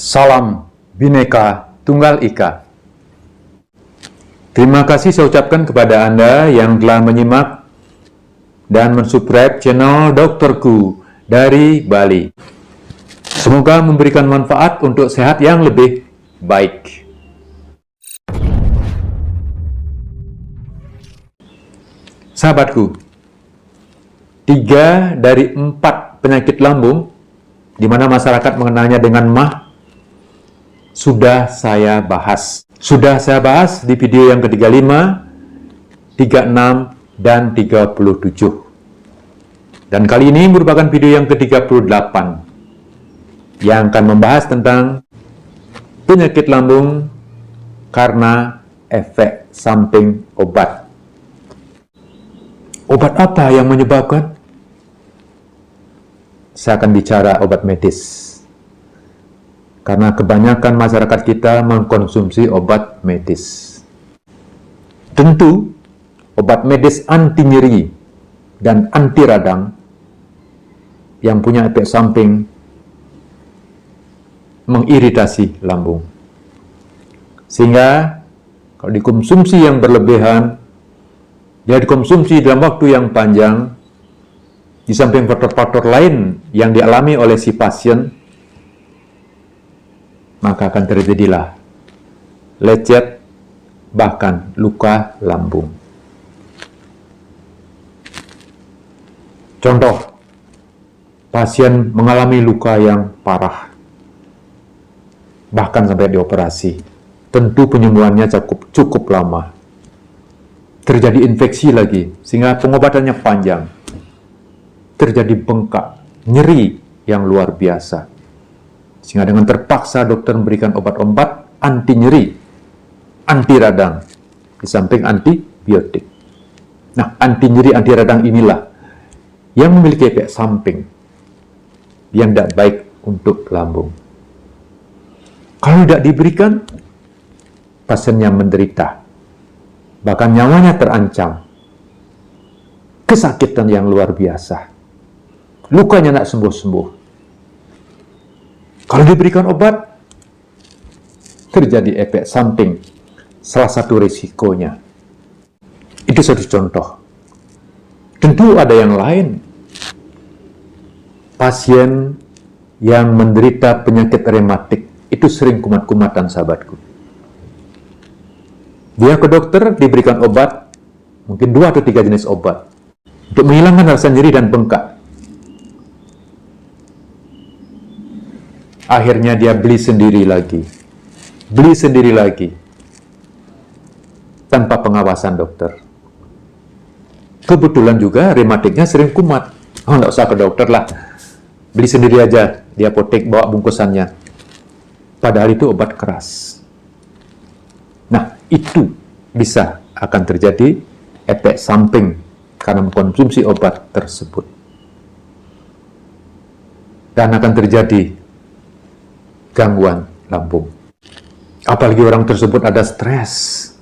Salam Bhinneka Tunggal Ika. Terima kasih saya ucapkan kepada Anda yang telah menyimak dan mensubscribe channel Dokterku dari Bali. Semoga memberikan manfaat untuk sehat yang lebih baik. Sahabatku, 3 dari 4 penyakit lambung di mana masyarakat mengenalnya dengan MAH sudah saya bahas. Sudah saya bahas di video yang ke-35, 36, dan 37. Dan kali ini merupakan video yang ke-38 yang akan membahas tentang penyakit lambung karena efek samping obat. Obat apa yang menyebabkan? Saya akan bicara obat medis. Karena kebanyakan masyarakat kita mengkonsumsi obat medis. Tentu, obat medis anti nyeri dan anti radang yang punya efek samping mengiritasi lambung. Sehingga, kalau dikonsumsi yang berlebihan, dia dikonsumsi dalam waktu yang panjang, di samping faktor-faktor lain yang dialami oleh si pasien, maka akan terjadilah lecet, bahkan luka lambung. Contoh, pasien mengalami luka yang parah, bahkan sampai dioperasi. Tentu penyembuhannya cukup lama. Terjadi infeksi lagi, sehingga pengobatannya panjang. Terjadi bengkak, nyeri yang luar biasa. Sehingga dengan terpaksa dokter memberikan obat-obat anti nyeri, anti radang, di samping antibiotik. Nah, anti nyeri, anti radang inilah yang memiliki efek samping yang tidak baik untuk lambung. Kalau tidak diberikan, pasiennya menderita, bahkan nyawanya terancam, kesakitan yang luar biasa, lukanya tidak sembuh-sembuh. Kalau diberikan obat, terjadi efek samping. Salah satu risikonya. Itu satu contoh. Tentu ada yang lain. Pasien yang menderita penyakit rematik, itu sering kumat-kumatan, sahabatku. Dia ke dokter, diberikan obat, mungkin 2 atau 3 jenis obat, untuk menghilangkan rasa nyeri dan bengkak. Akhirnya dia beli sendiri lagi, tanpa pengawasan dokter. Kebetulan juga rematiknya sering kumat. Oh, nggak usah ke dokter lah, beli sendiri aja di apotek, bawa bungkusannya. Padahal itu obat keras. Nah, itu bisa akan terjadi efek samping karena mengkonsumsi obat tersebut. Dan akan terjadi gangguan lambung. Apalagi orang tersebut ada stres.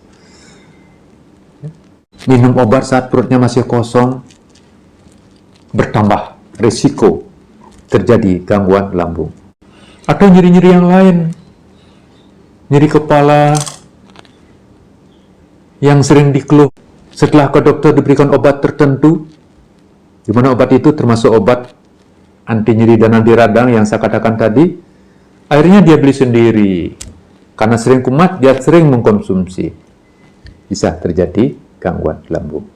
Minum obat saat perutnya masih kosong, bertambah risiko terjadi gangguan lambung. Atau nyeri-nyeri yang lain. Nyeri kepala yang sering dikeluh setelah ke dokter diberikan obat tertentu, di mana obat itu termasuk obat anti nyeri dan anti radang yang saya katakan tadi. Akhirnya dia beli sendiri. Karena sering kumat, dia sering mengkonsumsi. Bisa terjadi gangguan lambung.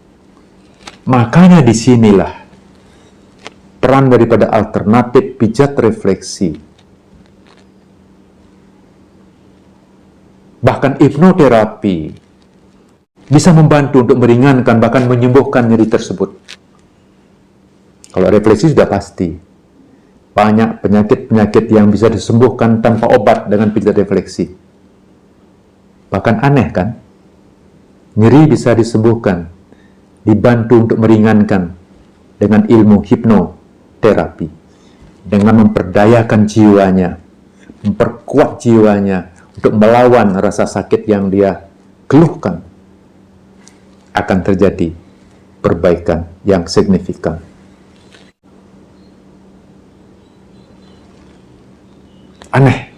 Makanya disinilah peran daripada alternatif pijat refleksi. Bahkan hipnoterapi bisa membantu untuk meringankan, bahkan menyembuhkan nyeri tersebut. Kalau refleksi sudah pasti. Banyak penyakit-penyakit yang bisa disembuhkan tanpa obat dengan pijat refleksi. Bahkan aneh kan? Nyeri bisa disembuhkan, dibantu untuk meringankan dengan ilmu hipnoterapi. Dengan memperdayakan jiwanya, memperkuat jiwanya untuk melawan rasa sakit yang dia keluhkan. Akan terjadi perbaikan yang signifikan. Aneh,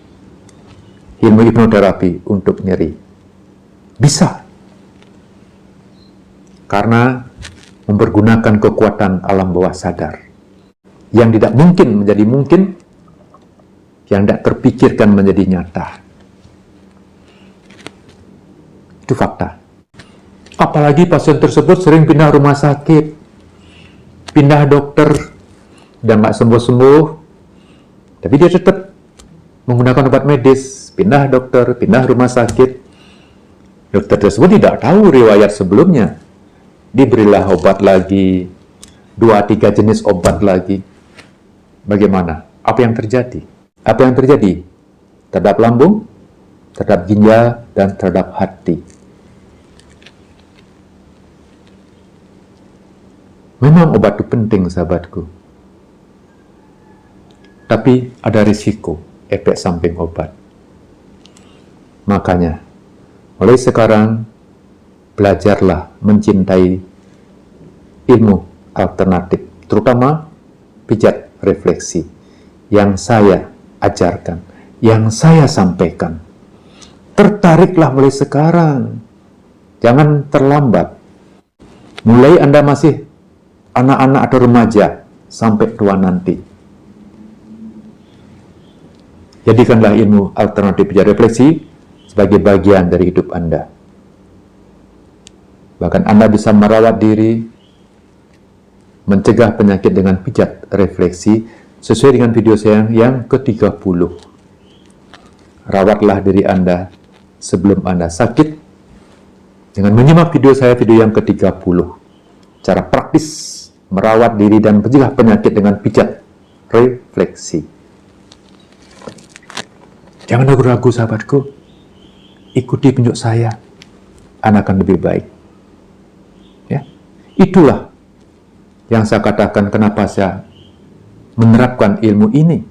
ilmu hipnoterapi untuk nyeri? Bisa. Karena mempergunakan kekuatan alam bawah sadar. Yang tidak mungkin menjadi mungkin, yang tidak terpikirkan menjadi nyata. Itu fakta. Apalagi pasien tersebut sering pindah rumah sakit, pindah dokter, dan nggak sembuh-sembuh, tapi dia tetap menggunakan obat medis, pindah dokter, pindah rumah sakit. Dokter tersebut tidak tahu riwayat sebelumnya. Diberilah obat lagi, 2-3 jenis obat lagi. Bagaimana? Apa yang terjadi? Apa yang terjadi? Terhadap lambung, terhadap ginjal, dan terhadap hati. Memang obat itu penting, sahabatku. Tapi ada risiko, efek samping obat. Makanya, mulai sekarang, belajarlah mencintai ilmu alternatif, terutama pijat refleksi yang saya ajarkan, yang saya sampaikan. Tertariklah mulai sekarang, jangan terlambat. Mulai Anda masih anak-anak atau remaja sampai tua nanti. Jadikanlah ilmu alternatif pijat refleksi sebagai bagian dari hidup Anda. Bahkan Anda bisa merawat diri, mencegah penyakit dengan pijat refleksi sesuai dengan video saya yang ke-30. Rawatlah diri Anda sebelum Anda sakit dengan menyimak video saya, video yang ke-30. Cara praktis merawat diri dan mencegah penyakit dengan pijat refleksi. Jangan ragu-ragu, sahabatku. Ikuti petunjuk saya, Anda akan lebih baik. Ya, itulah yang saya katakan kenapa saya menerapkan ilmu ini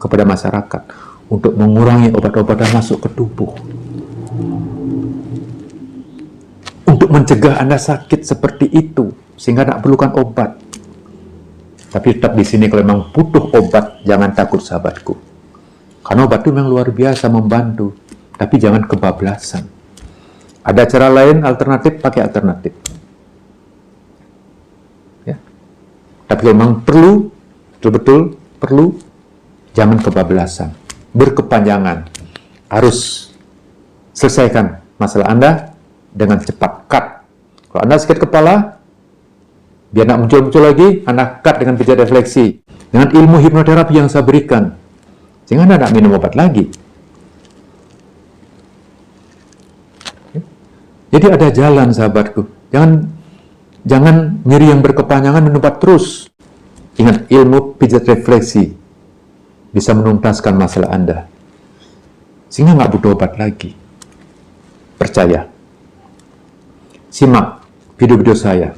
kepada masyarakat untuk mengurangi obat-obatan masuk ke tubuh. Untuk mencegah Anda sakit seperti itu, sehingga tidak perlukan obat. Tapi tetap di sini kalau memang butuh obat, jangan takut, sahabatku. Karena obat itu memang luar biasa membantu, tapi jangan kebablasan. Ada cara lain, alternatif, pakai alternatif. Ya. Tapi kalau memang perlu, betul-betul perlu, jangan kebablasan, berkepanjangan. Harus selesaikan masalah Anda dengan cepat. Cut. Kalau Anda sakit kepala, biar tidak muncul-muncul lagi, Anda cut dengan pijat refleksi. Dengan ilmu hipnoterapi yang saya berikan. Sehingga Anda tidak minum obat lagi. Jadi ada jalan, sahabatku. Jangan nyeri yang berkepanjangan minum obat terus. Ingat, ilmu pijat refleksi bisa menuntaskan masalah Anda. Sehingga nggak butuh obat lagi. Percaya. Simak video-video saya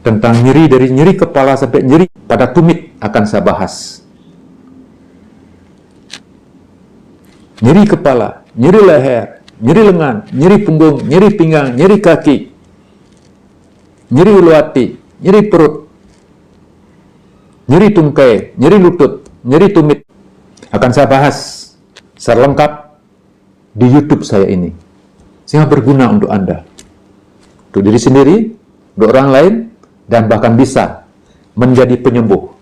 tentang nyeri, dari nyeri kepala sampai nyeri pada tumit akan saya bahas. Nyeri kepala, nyeri leher, nyeri lengan, nyeri punggung, nyeri pinggang, nyeri kaki, nyeri ulu hati, nyeri perut, nyeri tungkai, nyeri lutut, nyeri tumit. Akan saya bahas secara lengkap di YouTube saya ini. Sehingga berguna untuk Anda. Untuk diri sendiri, untuk orang lain, dan bahkan bisa menjadi penyembuh.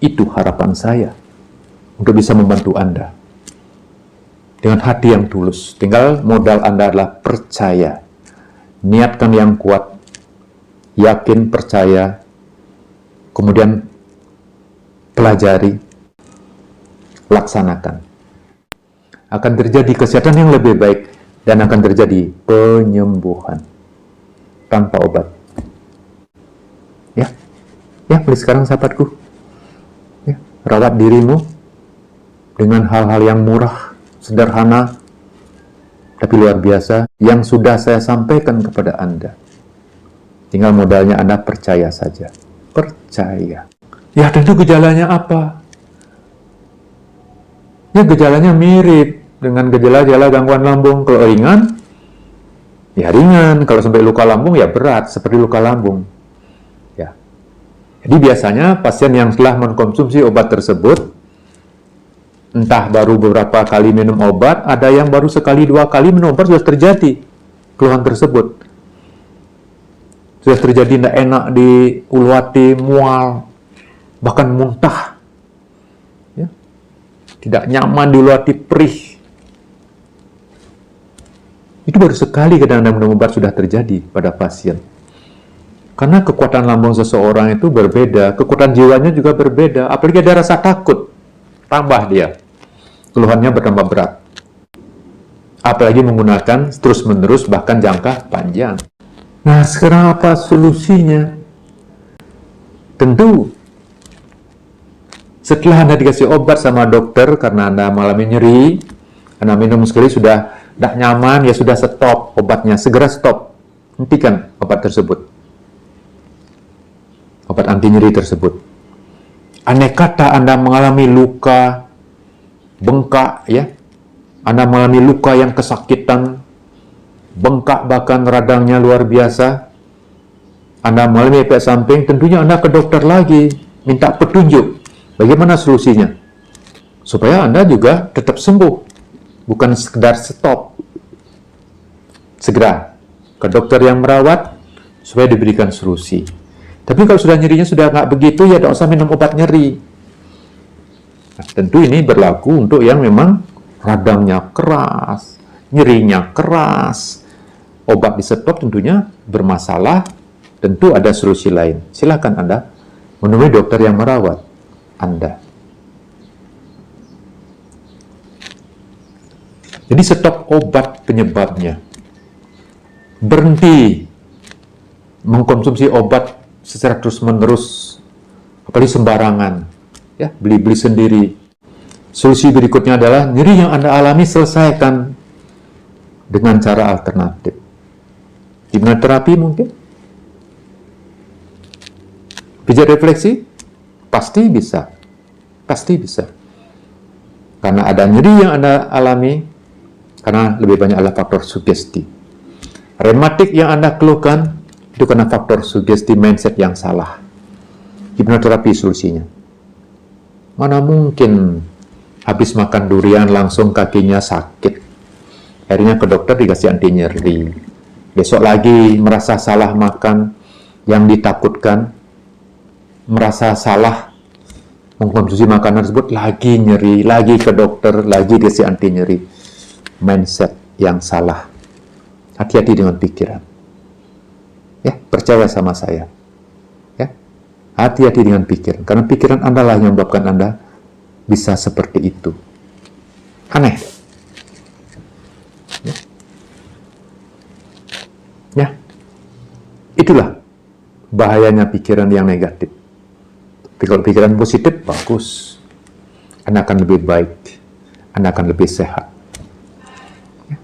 Itu harapan saya untuk bisa membantu Anda dengan hati yang tulus. Tinggal modal Anda adalah percaya, niatkan yang kuat, yakin, percaya, kemudian pelajari, laksanakan. Akan terjadi kesehatan yang lebih baik dan akan terjadi penyembuhan tanpa obat. Ya, mulai sekarang, sahabatku, ya, rawat dirimu dengan hal-hal yang murah, sederhana, tapi luar biasa, yang sudah saya sampaikan kepada Anda. Tinggal modalnya Anda percaya saja. Percaya. Ya, tentu gejalanya apa? Ya, gejalanya mirip dengan gejala-gejala gangguan lambung. Kalau ringan, ya ringan. Kalau sampai luka lambung, ya berat, seperti luka lambung. Ya. Jadi biasanya pasien yang telah mengkonsumsi obat tersebut, entah baru beberapa kali minum obat, ada yang baru sekali 2 kali minum obat sudah terjadi keluhan tersebut. Sudah terjadi tidak enak di ulu hati, mual, bahkan muntah, ya. Tidak nyaman di ulu hati, perih. Itu baru sekali kadang-kadang minum obat sudah terjadi pada pasien. Karena kekuatan lambung seseorang itu berbeda, kekuatan jiwanya juga berbeda, apalagi ada rasa takut, tambah dia. Keluhannya bertambah berat. Apalagi menggunakan terus-menerus bahkan jangka panjang. Nah, sekarang apa solusinya? Tentu, setelah Anda dikasih obat sama dokter karena Anda mengalami nyeri, Anda minum sekali sudah tidak nyaman, ya sudah stop obatnya, segera stop. Hentikan obat tersebut. Obat anti nyeri tersebut. Andai kata Anda mengalami luka, bengkak, ya, Anda mengalami luka yang kesakitan, bengkak bahkan radangnya luar biasa, Anda mengalami efek samping, tentunya Anda ke dokter lagi, minta petunjuk, bagaimana solusinya, supaya Anda juga tetap sembuh, bukan sekedar stop. Segera ke dokter yang merawat, supaya diberikan solusi. Tapi kalau sudah nyerinya sudah nggak begitu, ya tidak usah minum obat nyeri. Nah, tentu ini berlaku untuk yang memang radangnya keras, nyerinya keras, obat di stop tentunya bermasalah, tentu ada solusi lain. Silakan Anda menemui dokter yang merawat Anda. Jadi stop obat penyebabnya. Berhenti mengkonsumsi obat secara terus-menerus, apalagi sembarangan. Ya, beli-beli sendiri. Solusi berikutnya adalah nyeri yang Anda alami selesaikan dengan cara alternatif. Hipnoterapi mungkin? Pijat refleksi? Pasti bisa. Pasti bisa. Karena ada nyeri yang Anda alami, karena lebih banyak adalah faktor sugesti. Rematik yang Anda keluhkan, itu karena faktor sugesti mindset yang salah. Hipnoterapi solusinya. Mana mungkin habis makan durian langsung kakinya sakit. Akhirnya ke dokter dikasih anti nyeri. Besok lagi merasa salah makan yang ditakutkan, merasa salah mengkonsumsi makanan tersebut, lagi nyeri, lagi ke dokter, lagi dikasih anti nyeri. Mindset yang salah. Hati-hati dengan pikiran. Ya, percaya sama saya. Hati-hati dengan pikiran, karena pikiran Anda lah yang menyebabkan Anda bisa seperti itu. Aneh. Ya. Itulah bahayanya pikiran yang negatif. Tapi kalau pikiran positif, bagus. Anda akan lebih baik. Anda akan lebih sehat.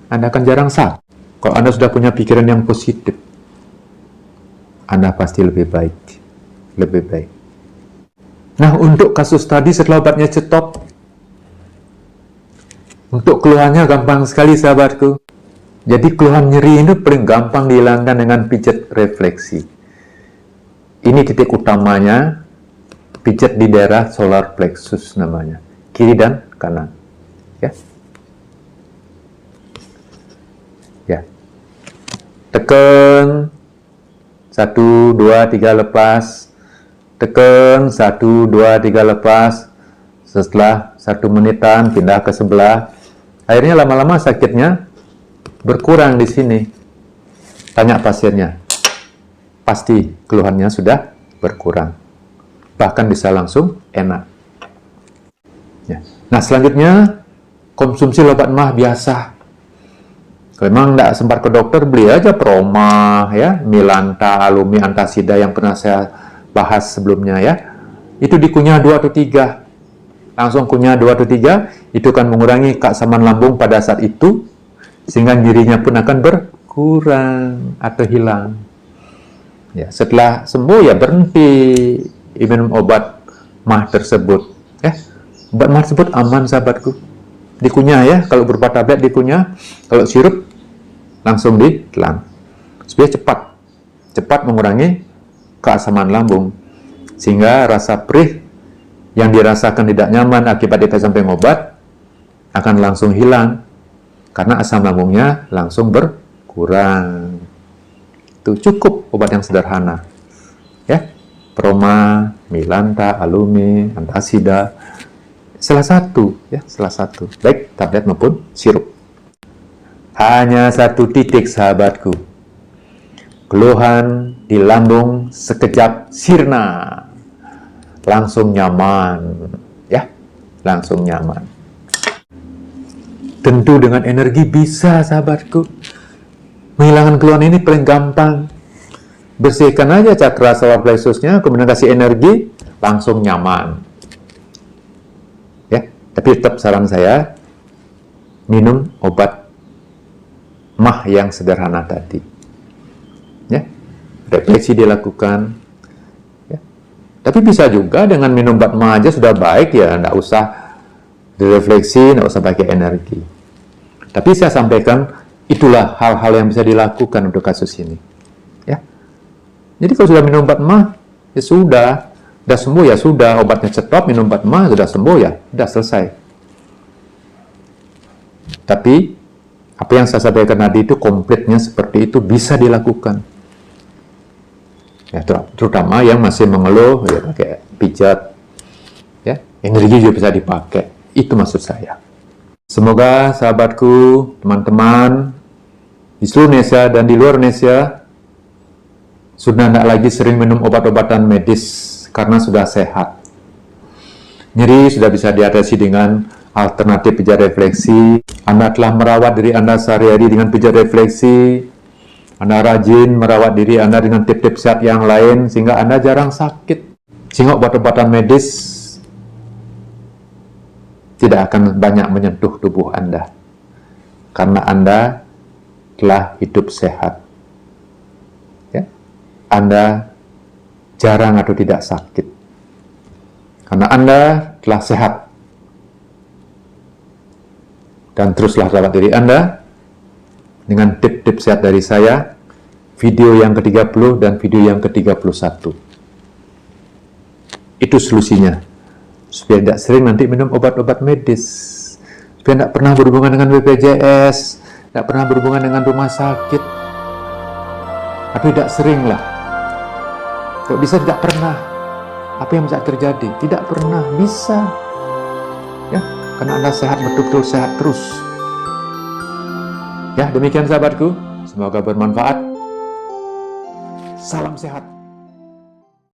Anda akan jarang sakit. Kalau Anda sudah punya pikiran yang positif, Anda pasti lebih baik. Lebih baik. Nah, untuk kasus tadi setelah obatnya stop, untuk keluhannya gampang sekali sahabatku. Jadi keluhan nyeri itu paling gampang dihilangkan dengan pijat refleksi. Ini titik utamanya, pijat di daerah solar plexus namanya, kiri dan kanan. Ya. Ya. Tekan 1, 2, 3 lepas. Tekan 1, 2, 3 lepas. Setelah 1 menitan pindah ke sebelah. Akhirnya lama-lama sakitnya berkurang di sini. Tanya pasiennya. Pasti keluhannya sudah berkurang. Bahkan bisa langsung enak. Ya. Nah, selanjutnya konsumsi obat mah biasa. Kalau memang tidak sempat ke dokter, beli aja Proma, ya, Milanta, Alumi, Antasida yang pernah saya bahas sebelumnya, ya. Itu dikunyah 2 atau 3. Langsung kunyah 2 atau 3, itu akan mengurangi keasaman lambung pada saat itu, sehingga nyerinya pun akan berkurang atau hilang. Ya, setelah sembuh ya berhenti minum obat mah tersebut. Obat mah tersebut aman sahabatku. Dikunyah ya, kalau berupa tablet dikunyah, kalau sirup langsung ditelan. Supaya cepat mengurangi keasaman lambung, sehingga rasa perih yang dirasakan tidak nyaman akibat efek samping obat akan langsung hilang karena asam lambungnya langsung berkurang. Itu cukup obat yang sederhana. Ya, Proma, Milanta, Alumi, Antasida, salah satu, baik tablet maupun sirup. Hanya satu titik, sahabatku. Keluhan di lambung sekejap sirna. Langsung nyaman, ya, langsung nyaman. Tentu dengan energi bisa, sahabatku. Menghilangkan keluhan ini paling gampang. Bersihkan aja cakra solar plexusnya, kemudian kasih energi, langsung nyaman. Ya, tapi tetap saran saya, minum obat mah yang sederhana tadi. Ya, refleksi dilakukan. Ya. Tapi bisa juga dengan minum obat mah aja sudah baik ya, nggak usah direfleksi, nggak usah pakai energi. Tapi saya sampaikan, itulah hal-hal yang bisa dilakukan untuk kasus ini. Ya. Jadi kalau sudah minum obat mah, ya sudah sembuh ya sudah, obatnya stop, minum obat mah sudah sembuh ya, sudah selesai. Tapi apa yang saya sampaikan tadi itu komplitnya seperti itu bisa dilakukan. Ya, terutama yang masih mengeluh, ya pakai pijat, ya energi juga bisa dipakai. Itu maksud saya. Semoga sahabatku, teman-teman di seluruh Indonesia dan di luar Indonesia sudah tidak lagi sering minum obat-obatan medis karena sudah sehat. Nyeri sudah bisa diatasi dengan alternatif pijat refleksi. Anda telah merawat diri Anda sehari-hari dengan pijat refleksi. Anda rajin merawat diri Anda dengan tip-tip sehat yang lain sehingga Anda jarang sakit. Sehingga obat-obatan medis tidak akan banyak menyentuh tubuh Anda. Karena Anda telah hidup sehat. Ya? Anda jarang atau tidak sakit. Karena Anda telah sehat. Dan teruslah rawat diri Anda dengan tip-tip sehat dari saya, video yang ke-30 dan video yang ke-31. Itu solusinya. Supaya tidak sering nanti minum obat-obat medis. Supaya tidak pernah berhubungan dengan BPJS, tidak pernah berhubungan dengan rumah sakit. Tapi tidak sering lah. Kalau bisa tidak pernah. Apa yang bisa terjadi? Tidak pernah bisa. Ya. Karena Anda sehat, betul-betul sehat terus. Ya, demikian sahabatku. Semoga bermanfaat. Salam sehat.